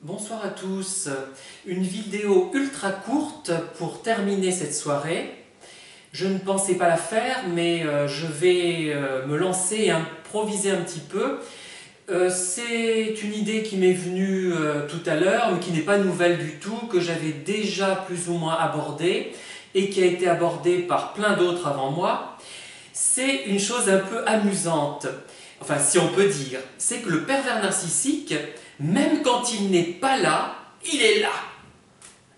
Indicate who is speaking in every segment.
Speaker 1: Bonsoir à tous. Une vidéo ultra courte pour terminer cette soirée. Je ne pensais pas la faire, mais je vais me lancer et improviser un petit peu. C'est une idée qui m'est venue tout à l'heure, mais qui n'est pas nouvelle du tout, que j'avais déjà plus ou moins abordée et qui a été abordée par plein d'autres avant moi. C'est une chose un peu amusante, enfin si on peut dire, c'est que le pervers narcissique, même quand il n'est pas là, il est là.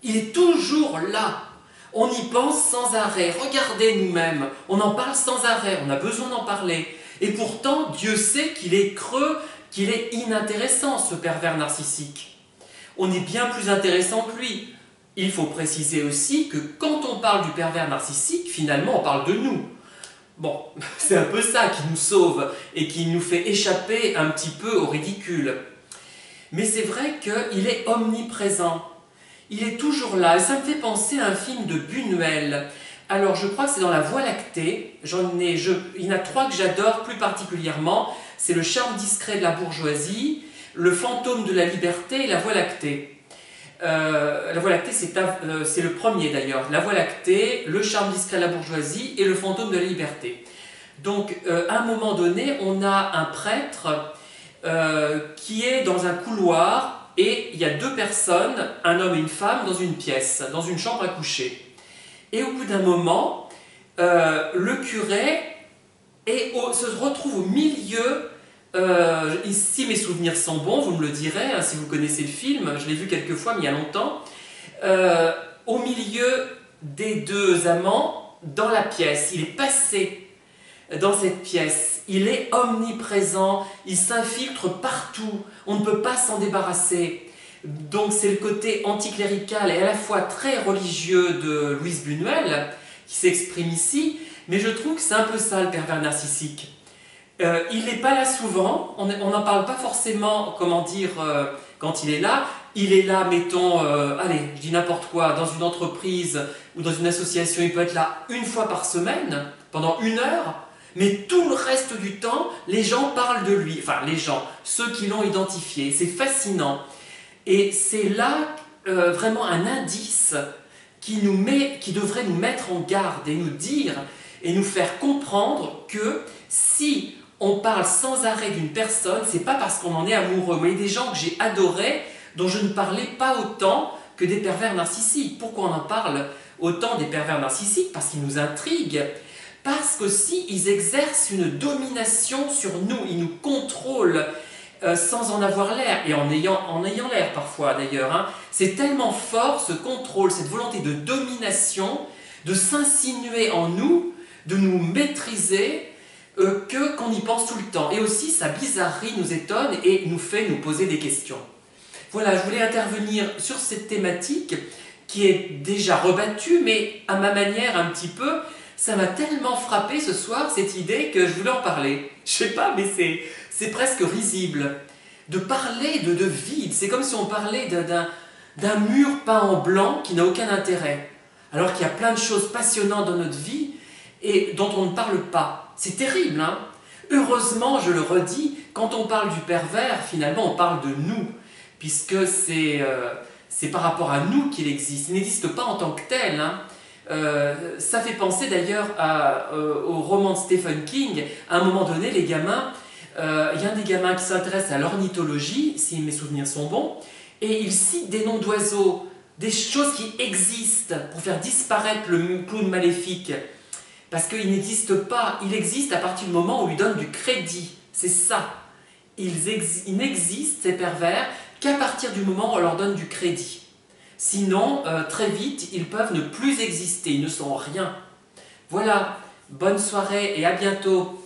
Speaker 1: Il est toujours là. On y pense sans arrêt. Regardez nous-mêmes, on en parle sans arrêt, on a besoin d'en parler. Et pourtant, Dieu sait qu'il est creux, qu'il est inintéressant, ce pervers narcissique. On est bien plus intéressant que lui. Il faut préciser aussi que quand on parle du pervers narcissique, finalement, on parle de nous. Bon, c'est un peu ça qui nous sauve et qui nous fait échapper un petit peu au ridicule. Mais c'est vrai qu'il est omniprésent. Il est toujours là. Et ça me fait penser à un film de Buñuel. Alors, je crois que c'est dans La Voie lactée. Il y en a trois que j'adore plus particulièrement. C'est Le charme discret de la bourgeoisie, Le fantôme de la liberté et La Voie lactée. La Voie lactée, c'est le premier d'ailleurs. La Voie lactée, Le charme discret de la bourgeoisie et Le fantôme de la liberté. Donc, à un moment donné, on a un prêtre qui est dans un couloir et il y a deux personnes, un homme et une femme, dans une pièce, dans une chambre à coucher. Et au bout d'un moment, le curé se retrouve au milieu. Si mes souvenirs sont bons, vous me le direz, hein, si vous connaissez le film, je l'ai vu quelques fois, mais il y a longtemps, au milieu des deux amants, dans la pièce. Il est passé dans cette pièce, il est omniprésent, il s'infiltre partout, on ne peut pas s'en débarrasser. Donc c'est le côté anticlérical et à la fois très religieux de Louise Buñuel qui s'exprime ici, mais je trouve que c'est un peu ça le pervers narcissique. Il n'est pas là souvent, on n'en parle pas forcément, comment dire, quand il est là. Il est là, mettons, allez, je dis n'importe quoi, dans une entreprise ou dans une association, il peut être là une fois par semaine, pendant 1 heure, mais tout le reste du temps, les gens parlent de lui, enfin les gens, ceux qui l'ont identifié, c'est fascinant. Et c'est là vraiment un indice qui devrait nous mettre en garde et nous dire, et nous faire comprendre que si on parle sans arrêt d'une personne, c'est pas parce qu'on en est amoureux. Moi, il y a des gens que j'ai adorés, dont je ne parlais pas autant que des pervers narcissiques. Pourquoi on en parle autant des pervers narcissiques? Parce qu'ils nous intriguent, parce qu'aussi ils exercent une domination sur nous, ils nous contrôlent sans en avoir l'air, et en ayant l'air parfois d'ailleurs. Hein. C'est tellement fort ce contrôle, cette volonté de domination, de s'insinuer en nous, de nous maîtriser, qu'on y pense tout le temps. Et aussi, sa bizarrerie nous étonne et nous fait nous poser des questions. Voilà, je voulais intervenir sur cette thématique qui est déjà rebattue, mais à ma manière un petit peu, ça m'a tellement frappé ce soir, cette idée, que je voulais en parler. Je sais pas, mais c'est presque risible. De parler de vide, c'est comme si on parlait d'un mur peint en blanc qui n'a aucun intérêt. Alors qu'il y a plein de choses passionnantes dans notre vie et dont on ne parle pas. C'est terrible, hein? Heureusement, je le redis, quand on parle du pervers, finalement, on parle de nous, puisque c'est par rapport à nous qu'il existe. Il n'existe pas en tant que tel. Hein. Ça fait penser d'ailleurs au roman de Stephen King. À un moment donné, les gamins, il y a un des gamins qui s'intéresse à l'ornithologie, si mes souvenirs sont bons, et il cite des noms d'oiseaux, des choses qui existent pour faire disparaître le clown maléfique. Parce qu'il n'existe pas, il existe à partir du moment où on lui donne du crédit. C'est ça. Ils n'existent, ces pervers, qu'à partir du moment où on leur donne du crédit. Sinon, très vite, ils peuvent ne plus exister, ils ne sont rien. Voilà, bonne soirée et à bientôt.